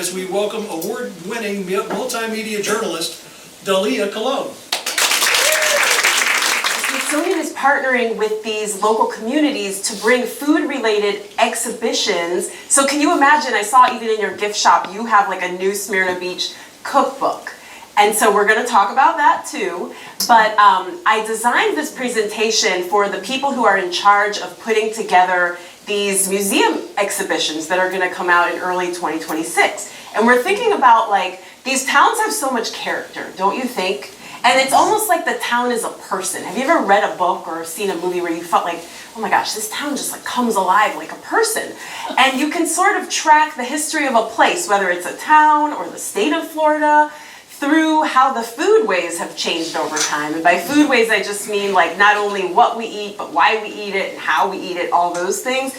as we welcome award-winning multimedia journalist, Dalia Colon. Smithsonian is partnering with these local communities to bring food-related exhibitions. So can you imagine, I saw even in your gift shop, you have like a new Smyrna Beach cookbook. And so we're going to talk about that too. But I designed this presentation for the people who are in charge of putting together these museum exhibitions that are going to come out in early 2026. And we're thinking about, like, these towns have so much character, don't you think? And it's almost like the town is a person. Have you ever read a book or seen a movie where you felt like, oh my gosh, this town just like comes alive like a person? And you can sort of track the history of a place, whether it's a town or the state of Florida, through how the foodways have changed over time. And by foodways, I just mean like not only what we eat, but why we eat it and how we eat it, all those things.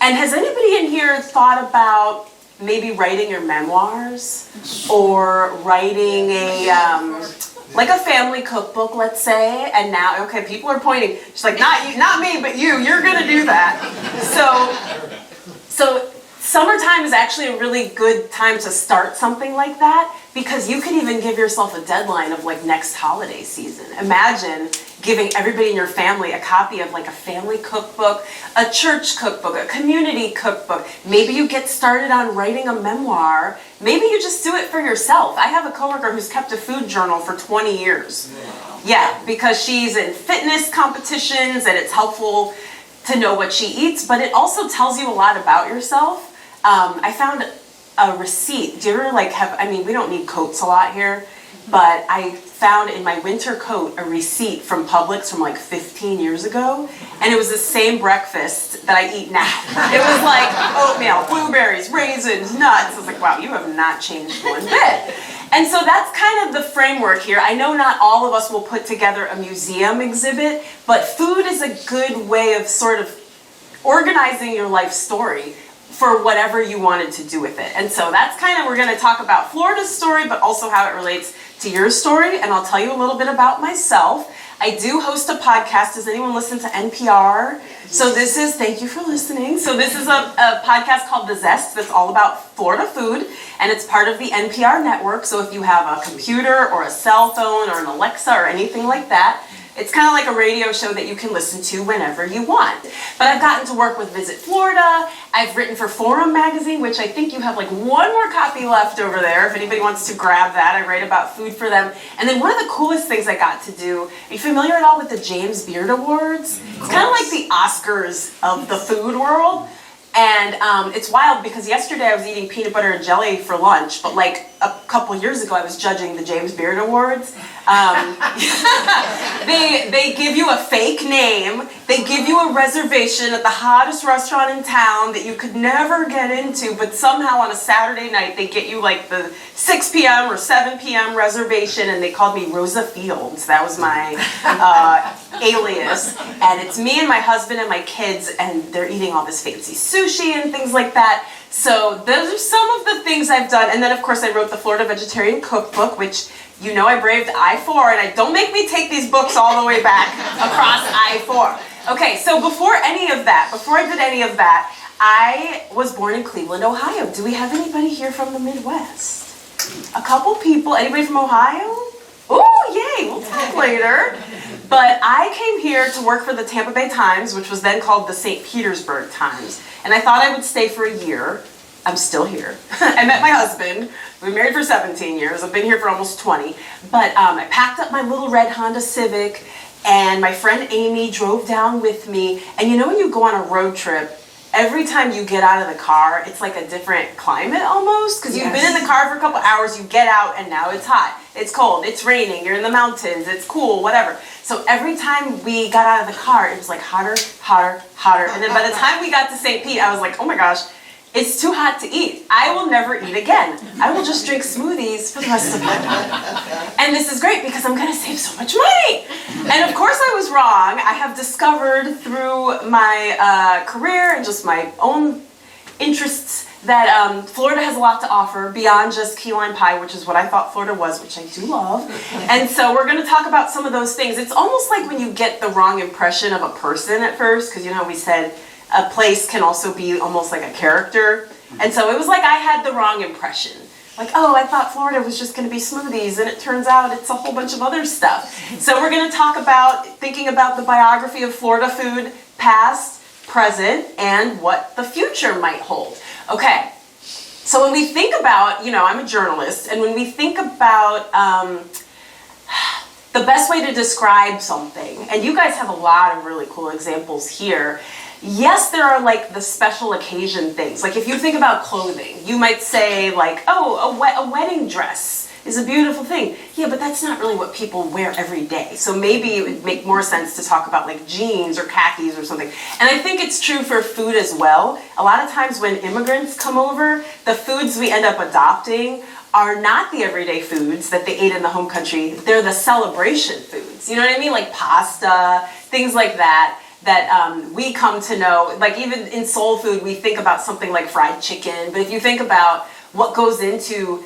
And has anybody in here thought about maybe writing your memoirs or writing like a family cookbook, let's say? And now, okay, people are pointing. She's like, not you, not me, but you're gonna do that. So summertime is actually a really good time to start something like that, because you could even give yourself a deadline of like next holiday season. Imagine giving everybody in your family a copy of like a family cookbook, a church cookbook, a community cookbook. Maybe you get started on writing a memoir. Maybe you just do it for yourself. I have a coworker who's kept a food journal for 20 years. Wow. Yeah, because she's in fitness competitions and it's helpful to know what she eats, but it also tells you a lot about yourself. I found a receipt. Do you ever like have, I mean, we don't need coats a lot here, but I found in my winter coat a receipt from Publix from like 15 years ago, and it was the same breakfast that I eat now. It was like oatmeal, blueberries, raisins, nuts. I was like, wow, you have not changed one bit. And so that's kind of the framework here. I know not all of us will put together a museum exhibit, but food is a good way of sort of organizing your life story for whatever you wanted to do with it. And so that's kind of, we're going to talk about Florida's story, but also how it relates to your story. And I'll tell you a little bit about myself. I do host a podcast. Does anyone listen to NPR? So this is, thank you for listening. So this is a podcast called The Zest that's all about Florida food, and it's part of the NPR network. So if you have a computer or a cell phone or an Alexa or anything like that, it's kind of like a radio show that you can listen to whenever you want. But I've gotten to work with Visit Florida. I've written for Forum magazine, which I think you have like one more copy left over there. If anybody wants to grab that, I write about food for them. And then one of the coolest things I got to do, are you familiar at all with the James Beard Awards? It's kind of like the Oscars of the food world. And it's wild because yesterday I was eating peanut butter and jelly for lunch, but like a couple years ago I was judging the James Beard Awards. They give you a fake name, they give you a reservation at the hottest restaurant in town that you could never get into, but somehow on a Saturday night they get you like the 6 p.m. or 7 p.m. reservation, and they called me Rosa Fields. That was my alias. And it's me and my husband and my kids, and they're eating all this fancy sushi and things like that. So those are some of the things I've done. And then of course I wrote the Florida Vegetarian Cookbook, which you know I braved I-4, and don't make me take these books all the way back across I-4. Okay, so before I did any of that, I was born in Cleveland, Ohio. Do we have anybody here from the Midwest? A couple people. Anybody from Ohio? Oh, yay, we'll talk later. But I came here to work for the Tampa Bay Times, which was then called the St. Petersburg Times. And I thought I would stay for a year. I'm still here. I met my husband. We've been married for 17 years. I've been here for almost 20. But I packed up my little red Honda Civic, and my friend Amy drove down with me. And you know when you go on a road trip, every time you get out of the car, it's like a different climate almost, because you've been in the car for a couple hours, you get out, and now it's hot, it's cold, it's raining, you're in the mountains, it's cool, whatever. So every time we got out of the car, it was like hotter, hotter, hotter. And then by the time we got to St. Pete, I was like, oh my gosh, it's too hot to eat. I will never eat again. I will just drink smoothies for the rest of my life. And this is great because I'm going to save so much money. And of course I was wrong. I have discovered through my career and just my own interests that Florida has a lot to offer beyond just key lime pie, which is what I thought Florida was, which I do love. And so we're going to talk about some of those things. It's almost like when you get the wrong impression of a person at first, because you know we said a place can also be almost like a character. And so it was like I had the wrong impression. Like, oh, I thought Florida was just gonna be smoothies, and it turns out it's a whole bunch of other stuff. So we're gonna talk about thinking about the biography of Florida food, past, present, and what the future might hold. Okay, so when we think about, I'm a journalist, and when we think about the best way to describe something, and you guys have a lot of really cool examples here. Yes, there are like the special occasion things. Like if you think about clothing, you might say like, oh, a wedding dress is a beautiful thing. Yeah, but that's not really what people wear every day. So maybe it would make more sense to talk about like jeans or khakis or something. And I think it's true for food as well. A lot of times when immigrants come over, the foods we end up adopting are not the everyday foods that they ate in the home country. They're the celebration foods. You know what I mean? Like pasta, things like that. That we come to know, like even in soul food, we think about something like fried chicken, but if you think about what goes into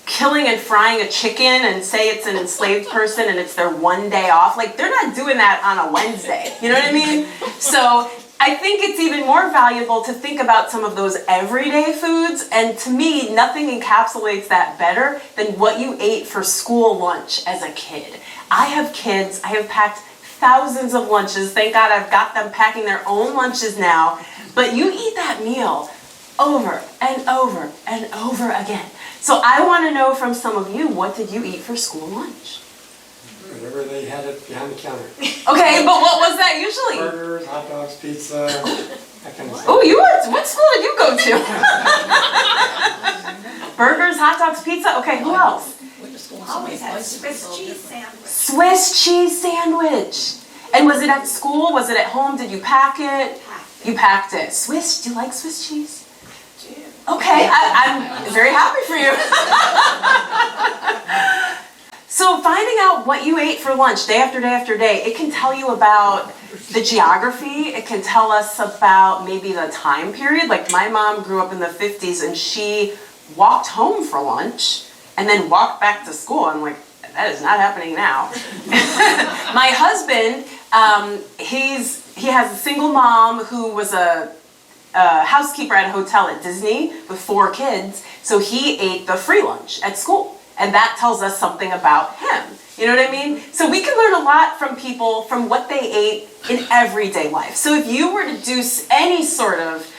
killing and frying a chicken and say it's an enslaved person and it's their one day off, like they're not doing that on a Wednesday, you know what I mean? So I think it's even more valuable to think about some of those everyday foods, and to me, nothing encapsulates that better than what you ate for school lunch as a kid. I have kids, I have packed thousands of lunches. Thank God I've got them packing their own lunches now. But you eat that meal over and over and over again. So I want to know from some of you, what did you eat for school lunch? Whatever they had it behind the counter. Okay, but what was that usually? Burgers, hot dogs, pizza, that kind of stuff. Oh, what school did you go to? Burgers, hot dogs, pizza. Okay, who else? Always had Swiss cheese sandwich. Swiss cheese sandwich. And was it at school? Was it at home? Did you pack it? You packed it. Swiss, do you like Swiss cheese? Okay, I'm very happy for you. So finding out what you ate for lunch day after day after day, it can tell you about the geography. It can tell us about maybe the time period. Like my mom grew up in the 50s and she walked home for lunch and then walked back to school. I'm like, that is not happening now. My husband, he has a single mom who was a housekeeper at a hotel at Disney with 4 kids, so he ate the free lunch at school, and that tells us something about him. You know what I mean? So we can learn a lot from people, from what they ate in everyday life. So if you were to do any sort of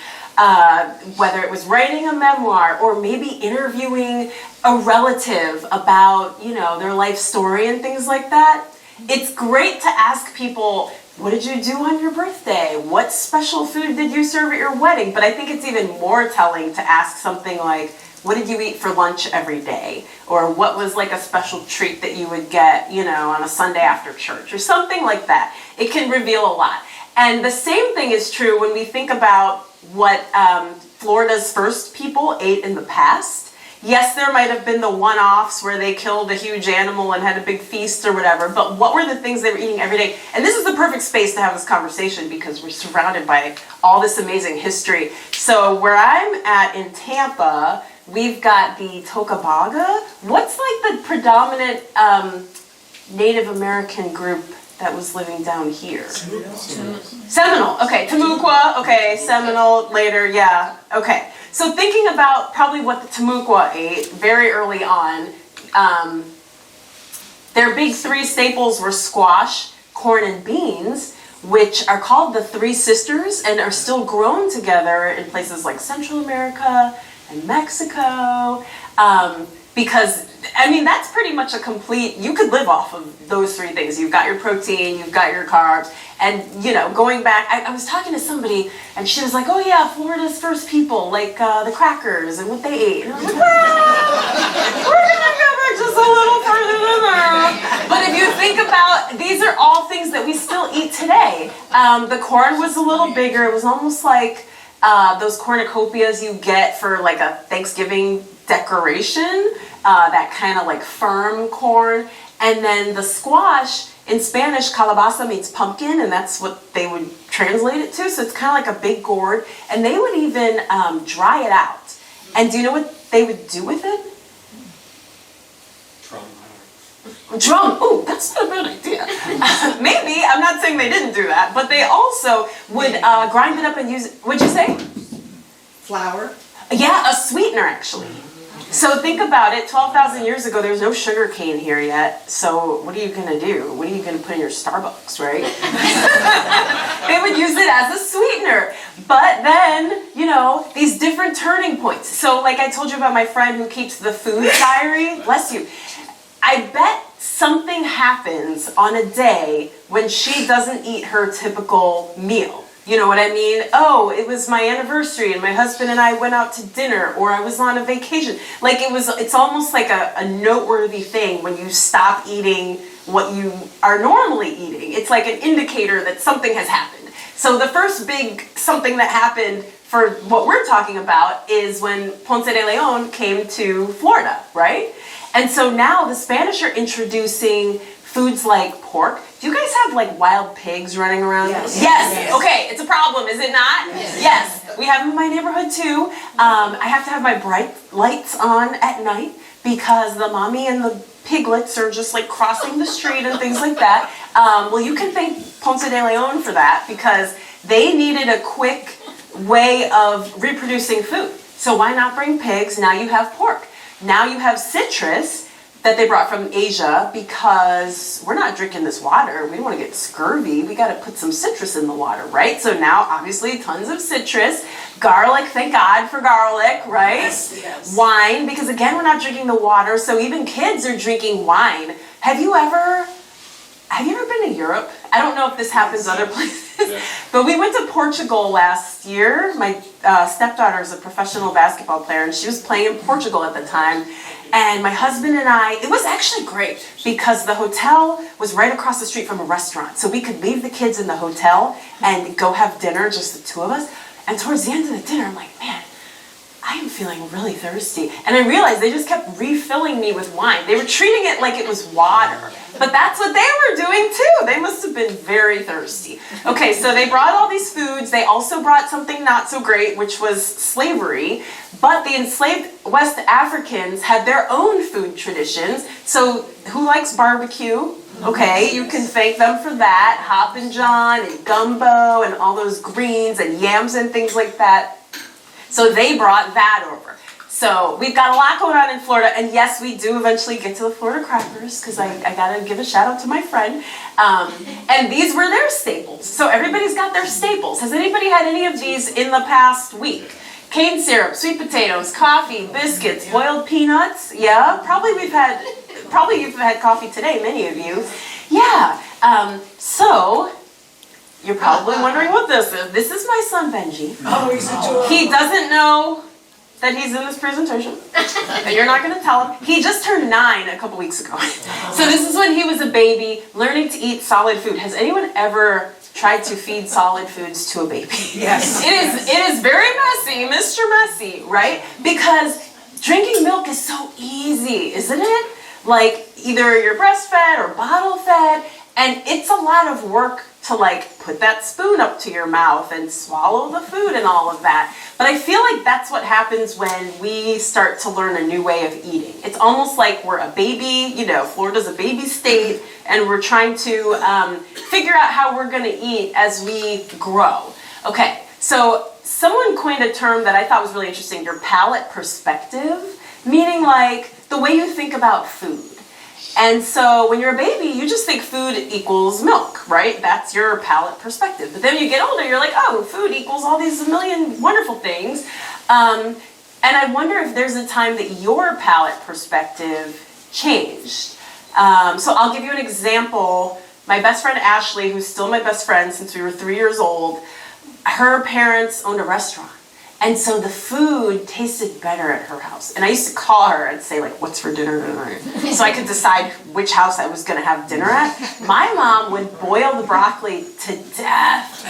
whether it was writing a memoir or maybe interviewing a relative about, their life story and things like that, it's great to ask people, what did you do on your birthday? What special food did you serve at your wedding? But I think it's even more telling to ask something like, what did you eat for lunch every day? Or what was like a special treat that you would get, on a Sunday after church or something like that. It can reveal a lot. And the same thing is true when we think about what Florida's first people ate in the past. Yes, there might have been the one-offs where they killed a huge animal and had a big feast or whatever, but what were the things they were eating every day? And this is the perfect space to have this conversation because we're surrounded by all this amazing history. So where I'm at in Tampa, we've got the Tocobaga. What's like the predominant Native American group that was living down here? Seminole, okay, Timucua, okay, Seminole later, yeah, okay. So thinking about probably what the Timucua ate very early on, their big 3 staples were squash, corn, and beans, which are called the 3 sisters and are still grown together in places like Central America and Mexico. Because, that's pretty much a complete, you could live off of those 3 things. You've got your protein, you've got your carbs, and, going back, I was talking to somebody, and she was like, oh yeah, Florida's first people, like the crackers and what they ate. And I was like, we're gonna go back just a little further than that. But if you think about, these are all things that we still eat today. The corn was a little bigger. It was almost like those cornucopias you get for like a Thanksgiving decoration, that kind of like firm corn. And then the squash, in Spanish, calabaza means pumpkin, and that's what they would translate it to. So it's kind of like a big gourd. And they would even dry it out. And do you know what they would do with it? Drum. Ooh, that's not a bad idea. Maybe. I'm not saying they didn't do that. But they also would grind it up and use, what'd you say? Flour. Yeah, a sweetener actually. So think about it, 12,000 years ago, there was no sugar cane here yet, so what are you gonna do? What are you gonna put in your Starbucks, right? They would use it as a sweetener. But then, these different turning points. So like I told you about my friend who keeps the food diary, bless you. I bet something happens on a day when she doesn't eat her typical meal. You know what I mean? Oh, it was my anniversary and my husband and I went out to dinner, or I was on a vacation. Like it's almost like a noteworthy thing when you stop eating what you are normally eating. It's like an indicator that something has happened. So the first big something that happened for what we're talking about is when Ponce de Leon came to Florida, right? And so now the Spanish are introducing foods like pork. Do you guys have like wild pigs running around? Yes. Okay, it's a problem, is it not? Yes. We have them in my neighborhood too. I have to have my bright lights on at night because the mommy and the piglets are just like crossing the street and things like that. Well, you can thank Ponce de Leon for that because they needed a quick way of reproducing food. So why not bring pigs? Now you have pork. Now you have citrus that they brought from Asia because we're not drinking this water. We don't want to get scurvy. We got to put some citrus in the water, right? So now, obviously, tons of citrus. Garlic, thank God for garlic, right? Yes. Wine, because again, we're not drinking the water, so even kids are drinking wine. Have you ever been to Europe? I don't know if this happens other places, but we went to Portugal last year. My stepdaughter is a professional basketball player, and she was playing in Portugal at the time. And my husband and I, it was actually great because the hotel was right across the street from a restaurant. So we could leave the kids in the hotel and go have dinner, just the two of us. And towards the end of the dinner, I'm like, man, I am feeling really thirsty. And I realized they just kept refilling me with wine. They were treating it like it was water. But that's what they were doing too. They must have been very thirsty. Okay, so they brought all these foods. They also brought something not so great, which was slavery. But the enslaved West Africans had their own food traditions. So who likes barbecue? Okay, you can thank them for that. Hoppin' John and gumbo and all those greens and yams and things like that. So they brought that over. So we've got a lot going on in Florida, and yes, we do eventually get to the Florida crackers, because I gotta give a shout out to my friend. And these were their staples. So everybody's got their staples. Has anybody had any of these in the past week? Cane syrup, sweet potatoes, coffee, biscuits, boiled peanuts. Yeah, probably you've had coffee today, many of you. Yeah, so you're probably wondering what this is. This is my son Benji. Oh, he's adorable. He doesn't know that he's in this presentation, and you're not gonna tell him. He just turned 9 a couple weeks ago. So this is when he was a baby, learning to eat solid food. Has anyone ever tried to feed solid foods to a baby? Yes. It is very messy, Mr. Messy, right? Because drinking milk is so easy, isn't it? Like either you're breastfed or bottle fed, and it's a lot of work to like put that spoon up to your mouth and swallow the food and all of that. But I feel like that's what happens when we start to learn a new way of eating. It's almost like we're a baby, Florida's a baby state, and we're trying to figure out how we're gonna eat as we grow. Okay, so someone coined a term that I thought was really interesting, your palate perspective, meaning like the way you think about food. And so when you're a baby, you just think food equals milk, right? That's your palate perspective. But then when you get older, you're like, oh, food equals all these million wonderful things. And I wonder if there's a time that your palate perspective changed. So I'll give you an example. My best friend Ashley, who's still my best friend since we were 3 years old, her parents owned a restaurant. And so the food tasted better at her house. And I used to call her and say, like, what's for dinner tonight? So I could decide which house I was going to have dinner at. My mom would boil the broccoli to death.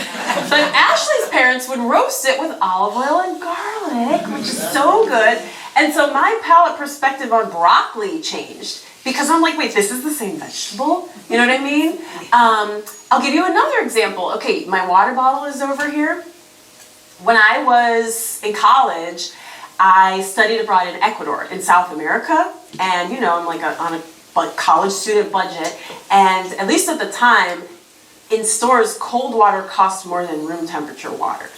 But Ashley's parents would roast it with olive oil and garlic, which is so good. And so my palate perspective on broccoli changed. Because I'm like, wait, this is the same vegetable? You know what I mean? I'll give you another example. Okay, my water bottle is over here. When I was in college, I studied abroad in Ecuador, in South America, and I'm like on a college student budget, and at least at the time, in stores, cold water cost more than room temperature water.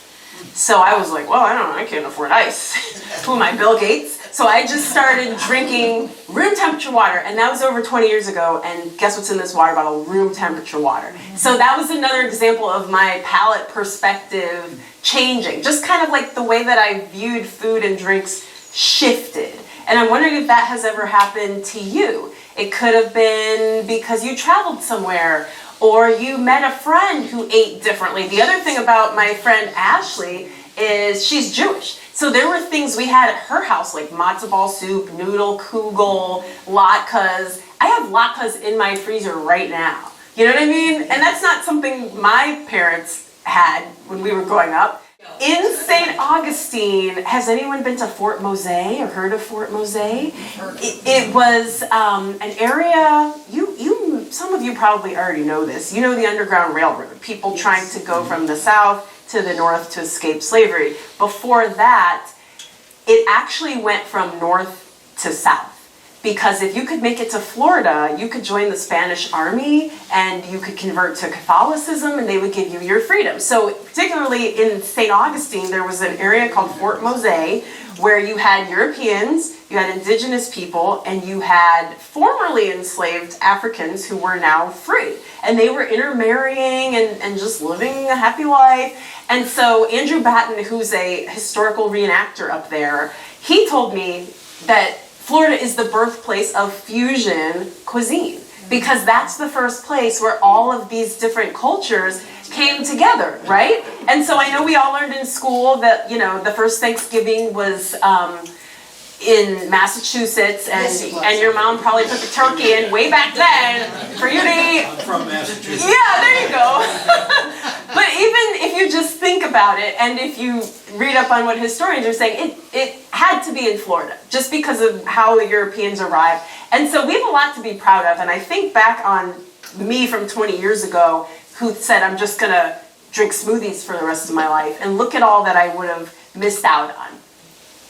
So I was like, well, I can't afford ice. Who am I, Bill Gates? So I just started drinking room temperature water, and that was over 20 years ago, and guess what's in this water bottle? Room temperature water. So that was another example of my palate perspective changing, just kind of like the way that I viewed food and drinks shifted. And I'm wondering if that has ever happened to you. It could have been because you traveled somewhere, or you met a friend who ate differently. The other thing about my friend Ashley is she's Jewish. So there were things we had at her house, like matzo ball soup, noodle, kugel, latkes. I have latkes in my freezer right now. You know what I mean? And that's not something my parents had when we were growing up. In St. Augustine, has anyone been to Fort Mose or heard of Fort Mose? It was an area, some of you probably already know this. You know the Underground Railroad, people trying to go from the south to the north to escape slavery. Before that, it actually went from north to south. Because if you could make it to Florida, you could join the Spanish army and you could convert to Catholicism and they would give you your freedom. So particularly in St. Augustine, there was an area called Fort Mose where you had Europeans, you had indigenous people, and you had formerly enslaved Africans who were now free. And they were intermarrying and just living a happy life. And so Andrew Batten, who's a historical reenactor up there, he told me that Florida is the birthplace of fusion cuisine, because that's the first place where all of these different cultures came together, right? And so I know we all learned in school that, the first Thanksgiving was in Massachusetts, and your mom probably put the turkey in way back then for you to eat. I'm from Massachusetts. Yeah, there you go. But even if you just think about it, and if you read up on what historians are saying, it had to be in Florida, just because of how the Europeans arrived. And so we have a lot to be proud of, and I think back on me from 20 years ago, who said, I'm just gonna drink smoothies for the rest of my life, and look at all that I would have missed out on.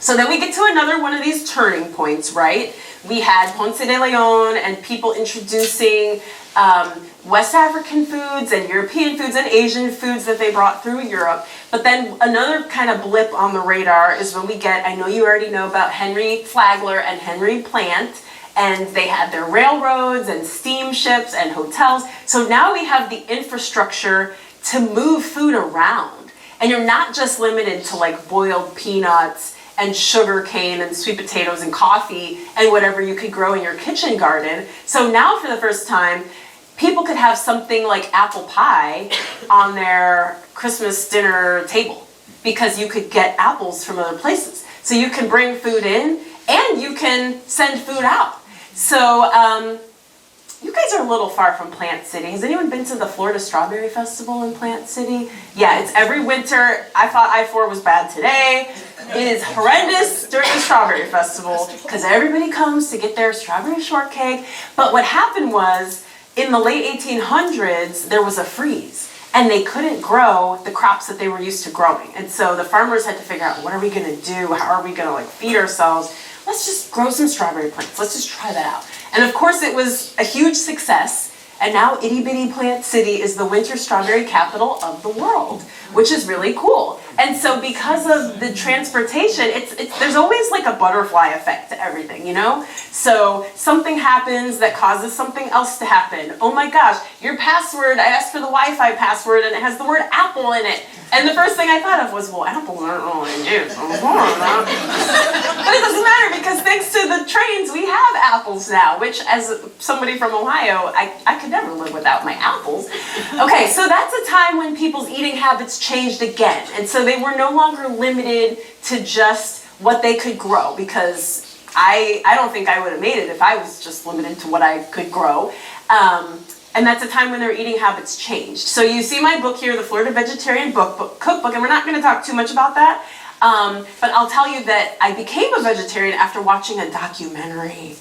So then we get to another one of these turning points, right? We had Ponce de Leon and people introducing West African foods and European foods and Asian foods that they brought through Europe. But then another kind of blip on the radar is when we get, I know you already know about Henry Flagler and Henry Plant, and they had their railroads and steamships and hotels. So now we have the infrastructure to move food around. And you're not just limited to like boiled peanuts and sugar cane and sweet potatoes and coffee and whatever you could grow in your kitchen garden. So now for the first time, people could have something like apple pie on their Christmas dinner table because you could get apples from other places. So you can bring food in and you can send food out. So you guys are a little far from Plant City. Has anyone been to the Florida Strawberry Festival in Plant City? Yeah, it's every winter. I thought I-4 was bad today. It is horrendous during the Strawberry Festival because everybody comes to get their strawberry shortcake. But what happened was, in the late 1800s, there was a freeze and they couldn't grow the crops that they were used to growing. And so the farmers had to figure out, what are we gonna do? How are we gonna feed ourselves? Let's just grow some strawberry plants. Let's just try that out. And of course it was a huge success. And now itty bitty Plant City is the winter strawberry capital of the world, which is really cool. And so because of the transportation, there's always like a butterfly effect to everything, So something happens that causes something else to happen. Oh my gosh, your password, I asked for the Wi-Fi password and it has the word apple in it. And the first thing I thought of was, well, apples aren't really juice. But it doesn't matter because thanks to the trains, we have apples now, which as somebody from Ohio, I could never live without my apples. Okay, so that's a time when people's eating habits changed again. And so they were no longer limited to just what they could grow, because I don't think I would have made it if I was just limited to what I could grow. And that's a time when their eating habits changed. So you see my book here, the Florida Vegetarian Cookbook, and we're not going to talk too much about that. But I'll tell you that I became a vegetarian after watching a documentary.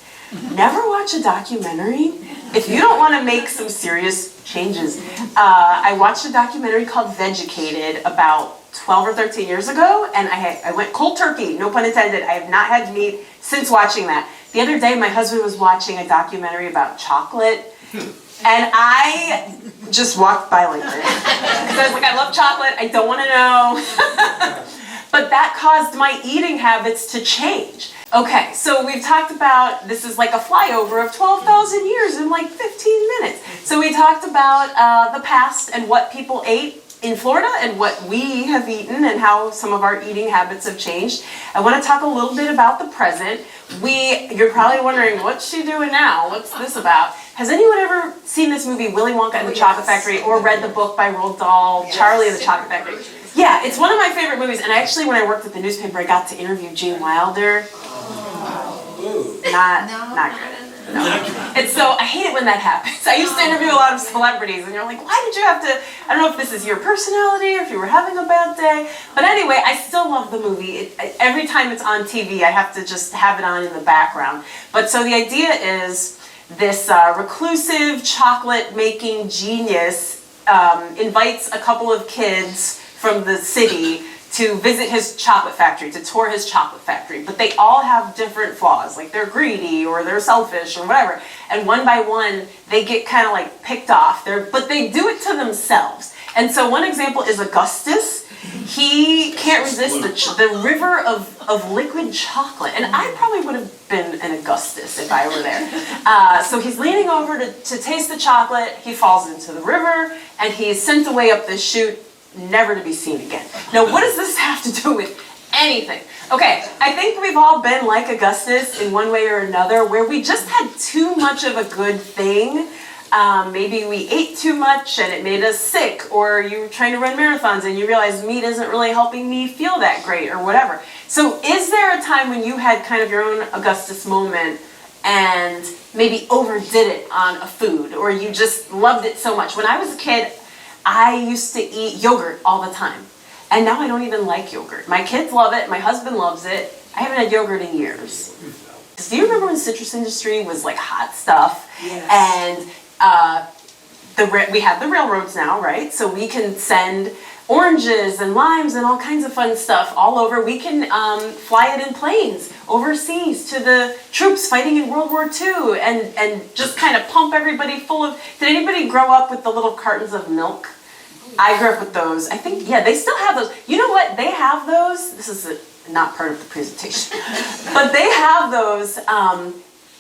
Never watch a documentary if you don't want to make some serious changes. I watched a documentary called Vegucated about 12 or 13 years ago, and I went cold turkey, no pun intended. I have not had meat since watching that. The other day, my husband was watching a documentary about chocolate, and I just walked by like this. Because I was like, I love chocolate, I don't want to know. But that caused my eating habits to change. Okay, so we've talked about, this is like a flyover of 12,000 years in like 15 minutes. So we talked about the past and what people ate in Florida and what we have eaten and how some of our eating habits have changed. I want to talk a little bit about the present. You're probably wondering, what's she doing now? What's this about? Has anyone ever seen this movie, Willy Wonka and the Chocolate Factory, or read the book by Roald Dahl, Charlie and the Chocolate Factory? Yeah, it's one of my favorite movies, and actually when I worked at the newspaper, I got to interview Gene Wilder. Not good. No. And so I hate it when that happens. I used to interview a lot of celebrities, and you're like, why did you have to, I don't know if this is your personality or if you were having a bad day, but anyway, I still love the movie. Every time it's on TV, I have to just have it on in the background. But so the idea is this reclusive chocolate-making genius invites a couple of kids from the city to visit his chocolate factory, to tour his chocolate factory. But they all have different flaws, like they're greedy or they're selfish or whatever. And one by one, they get kind of like picked off. But they do it to themselves. And so one example is Augustus. He can't resist the river of liquid chocolate. And I probably would have been an Augustus if I were there. So he's leaning over to taste the chocolate. He falls into the river and he's sent away up this chute, never to be seen again. Now, what does this have to do with anything? Okay, I think we've all been like Augustus in one way or another, where we just had too much of a good thing. Maybe we ate too much and it made us sick, or you were trying to run marathons and you realized meat isn't really helping me feel that great, or whatever. So is there a time when you had kind of your own Augustus moment and maybe overdid it on a food, or you just loved it so much? When I was a kid, I used to eat yogurt all the time, and now I don't even like yogurt. My kids love it, my husband loves it. I haven't had yogurt in years. Do you remember when the citrus industry was like hot stuff? Yes. And we have the railroads now, right? So we can send oranges and limes and all kinds of fun stuff all over. We can fly it in planes overseas to the troops fighting in World War II and just kind of pump everybody full of... Did anybody grow up with the little cartons of milk? I grew up with those. I think, yeah, they still have those. You know what? They have those. This is not part of the presentation. But they have those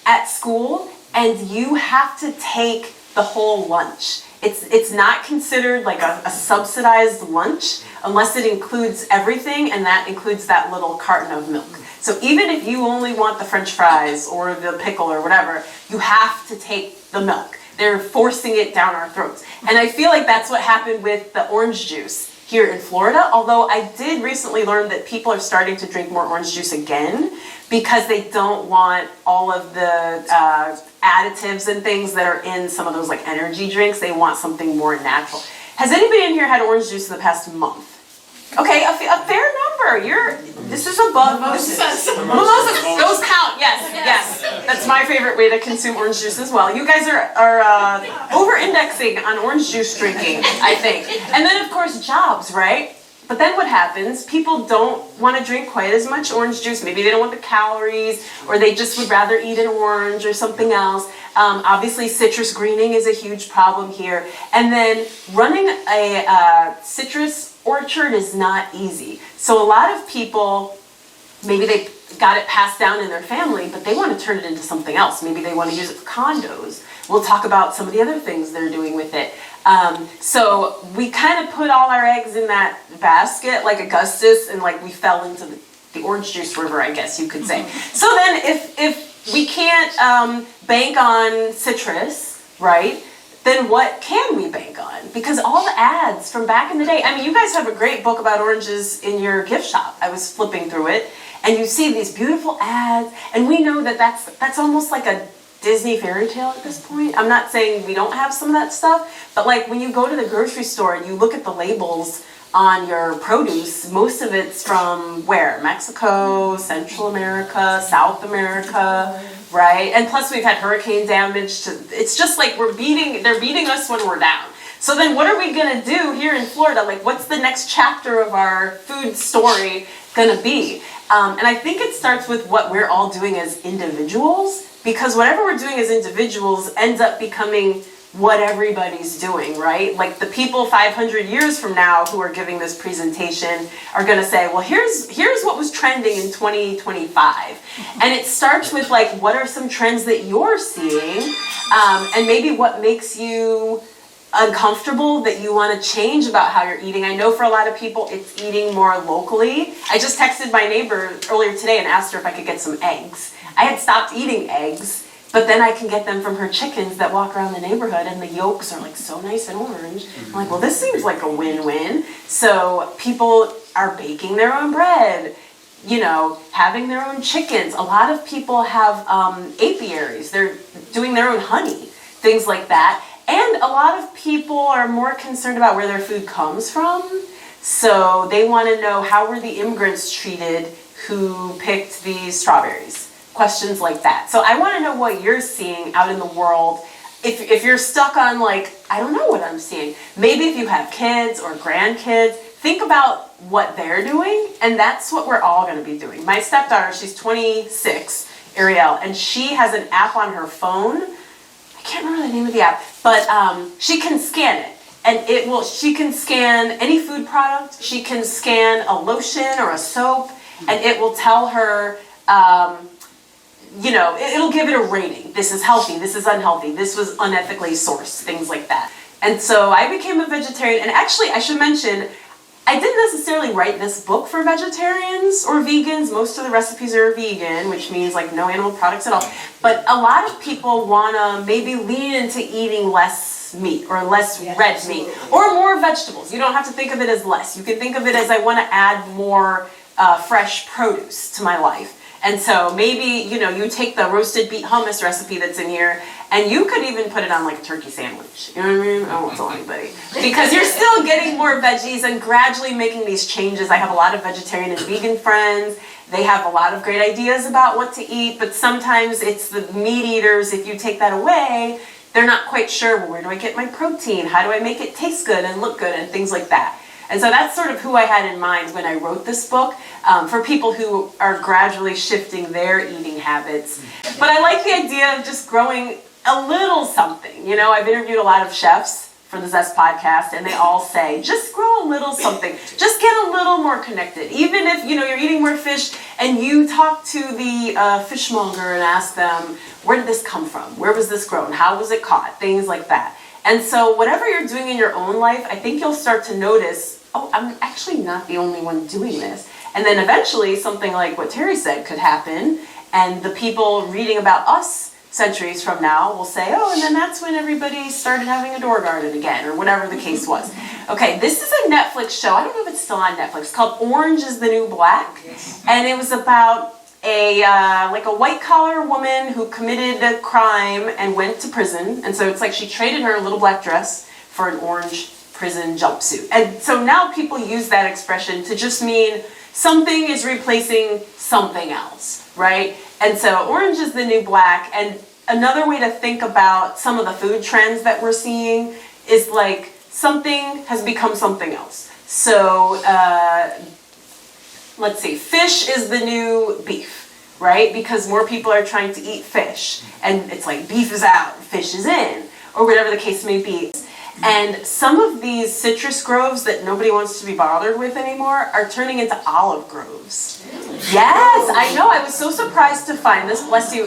at school, and you have to take the whole lunch. It's not considered like a subsidized lunch unless it includes everything, and that includes that little carton of milk. So even if you only want the French fries or the pickle or whatever, you have to take the milk. They're forcing it down our throats. And I feel like that's what happened with the orange juice here in Florida, although I did recently learn that people are starting to drink more orange juice again because they don't want all of the additives and things that are in some of those like energy drinks. They want something more natural. Has anybody in here had orange juice in the past month? Okay, a fair number. This is above mimosas. Mimosas, those count. Yes. That's my favorite way to consume orange juice as well. You guys are over-indexing on orange juice drinking, I think. And then of course jobs, right? But then what happens? People don't want to drink quite as much orange juice. Maybe they don't want the calories, or they just would rather eat an orange or something else. Obviously, citrus greening is a huge problem here. And then running a citrus orchard is not easy. So a lot of people, maybe they got it passed down in their family, but they want to turn it into something else. Maybe they want to use it for condos. We'll talk about some of the other things they're doing with it. So we kind of put all our eggs in that basket, like Augustus, and like we fell into the orange juice river, I guess you could say. So then if we can't bank on citrus, right, then what can we bank on? Because all the ads from back in the day, I mean, you guys have a great book about oranges in your gift shop. I was flipping through it, and you see these beautiful ads, and we know that that's almost like a Disney fairy tale at this point. I'm not saying we don't have some of that stuff, but like when you go to the grocery store and you look at the labels on your produce, most of it's from where? Mexico, Central America, South America, right? And plus we've had hurricane damage. It's just like they're beating us when we're down. So then what are we gonna do here in Florida? Like what's the next chapter of our food story gonna be? And I think it starts with what we're all doing as individuals, because whatever we're doing as individuals ends up becoming what everybody's doing, right? Like the people 500 years from now who are giving this presentation are gonna say, well, here's what was trending in 2025. And it starts with like, what are some trends that you're seeing? And maybe what makes you uncomfortable that you want to change about how you're eating. I know for a lot of people it's eating more locally. I just texted my neighbor earlier today and asked her if I could get some eggs. I had stopped eating eggs, but then I can get them from her chickens that walk around the neighborhood and the yolks are like so nice and orange. I'm like, well, this seems like a win-win. So people are baking their own bread, you know, having their own chickens. A lot of people have apiaries. They're doing their own honey, things like that. And a lot of people are more concerned about where their food comes from. So they want to know, how were the immigrants treated who picked these strawberries? Questions like that. So I want to know what you're seeing out in the world. If you're stuck on like, I don't know what I'm seeing. Maybe if you have kids or grandkids, think about what they're doing. And that's what we're all going to be doing. My stepdaughter, she's 26, Ariel, and she has an app on her phone. I can't remember the name of the app, but she can scan it, and she can scan any food product. She can scan a lotion or a soap, and it will tell her, you know, it'll give it a rating. This is healthy, this is unhealthy, this was unethically sourced, things like that. And so I became a vegetarian, and actually I should mention, I didn't necessarily write this book for vegetarians or vegans. Most of the recipes are vegan, which means like no animal products at all. But a lot of people want to maybe lean into eating less meat or less red meat or more vegetables. You don't have to think of it as less. You can think of it as, I want to add more fresh produce to my life. And so maybe, you know, you take the roasted beet hummus recipe that's in here, and you could even put it on like a turkey sandwich. You know what I mean? I won't tell anybody. Because you're still getting more veggies and gradually making these changes. I have a lot of vegetarian and vegan friends. They have a lot of great ideas about what to eat, but sometimes it's the meat eaters, if you take that away, they're not quite sure, well, where do I get my protein? How do I make it taste good and look good and things like that. And so that's sort of who I had in mind when I wrote this book, for people who are gradually shifting their eating habits. But I like the idea of just growing a little something. You know, I've interviewed a lot of chefs for the Zest podcast, and they all say, just grow a little something. Just get a little more connected. Even if, you know, you're eating more fish and you talk to the fishmonger and ask them, where did this come from? Where was this grown? How was it caught? Things like that. And so whatever you're doing in your own life, I think you'll start to notice, oh, I'm actually not the only one doing this. And then eventually something like what Terry said could happen, and the people reading about us centuries from now will say, oh, and then that's when everybody started having a door garden again, or whatever the case was. Okay, this is a Netflix show. I don't know if it's still on Netflix. It's called Orange is the New Black. And it was about a white collar woman who committed a crime and went to prison. And so it's like she traded her little black dress for an orange prison jumpsuit. And so now people use that expression to just mean something is replacing something else, right? And so orange is the new black. And another way to think about some of the food trends that we're seeing is like something has become something else. So let's see, fish is the new beef, right? Because more people are trying to eat fish. And it's like beef is out, fish is in, or whatever the case may be. And some of these citrus groves that nobody wants to be bothered with anymore are turning into olive groves. Yes, I know. I was so surprised to find this. Bless you.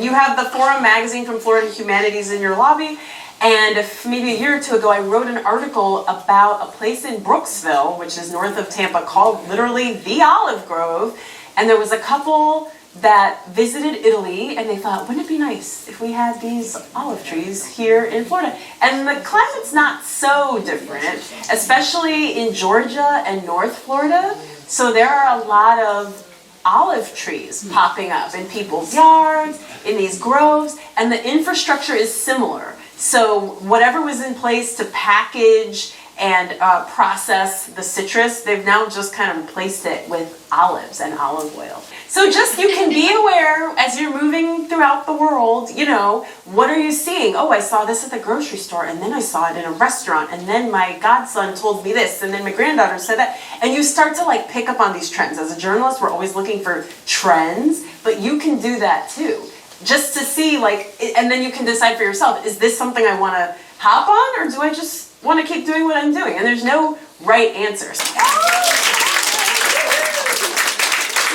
You have the Forum magazine from Florida Humanities in your lobby. And maybe a year or two ago, I wrote an article about a place in Brooksville, which is north of Tampa, called literally the Olive Grove. And there was a couple that visited Italy, and they thought, wouldn't it be nice if we had these olive trees here in Florida? And the climate's not so different, especially in Georgia and North Florida. So there are a lot of olive trees popping up in people's yards, in these groves, and the infrastructure is similar. So whatever was in place to package and process the citrus, they've now just kind of replaced it with olives and olive oil. So just, you can be aware as you're moving throughout the world, you know, what are you seeing? Oh, I saw this at the grocery store, and then I saw it in a restaurant, and then my godson told me this, and then my granddaughter said that. And you start to like pick up on these trends. As a journalist, we're always looking for trends, but you can do that too. just to see and then you can decide for yourself, is this something I want to hop on, or do I just want to keep doing what I'm doing? And there's no right answers. You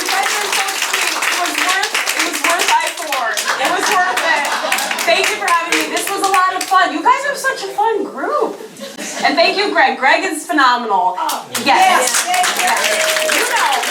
guys are so sweet. It was worth I-4. It was worth it. Thank you for having me. This was a lot of fun. You guys are such a fun group. And thank you, Greg. Greg is phenomenal. Yes. You know.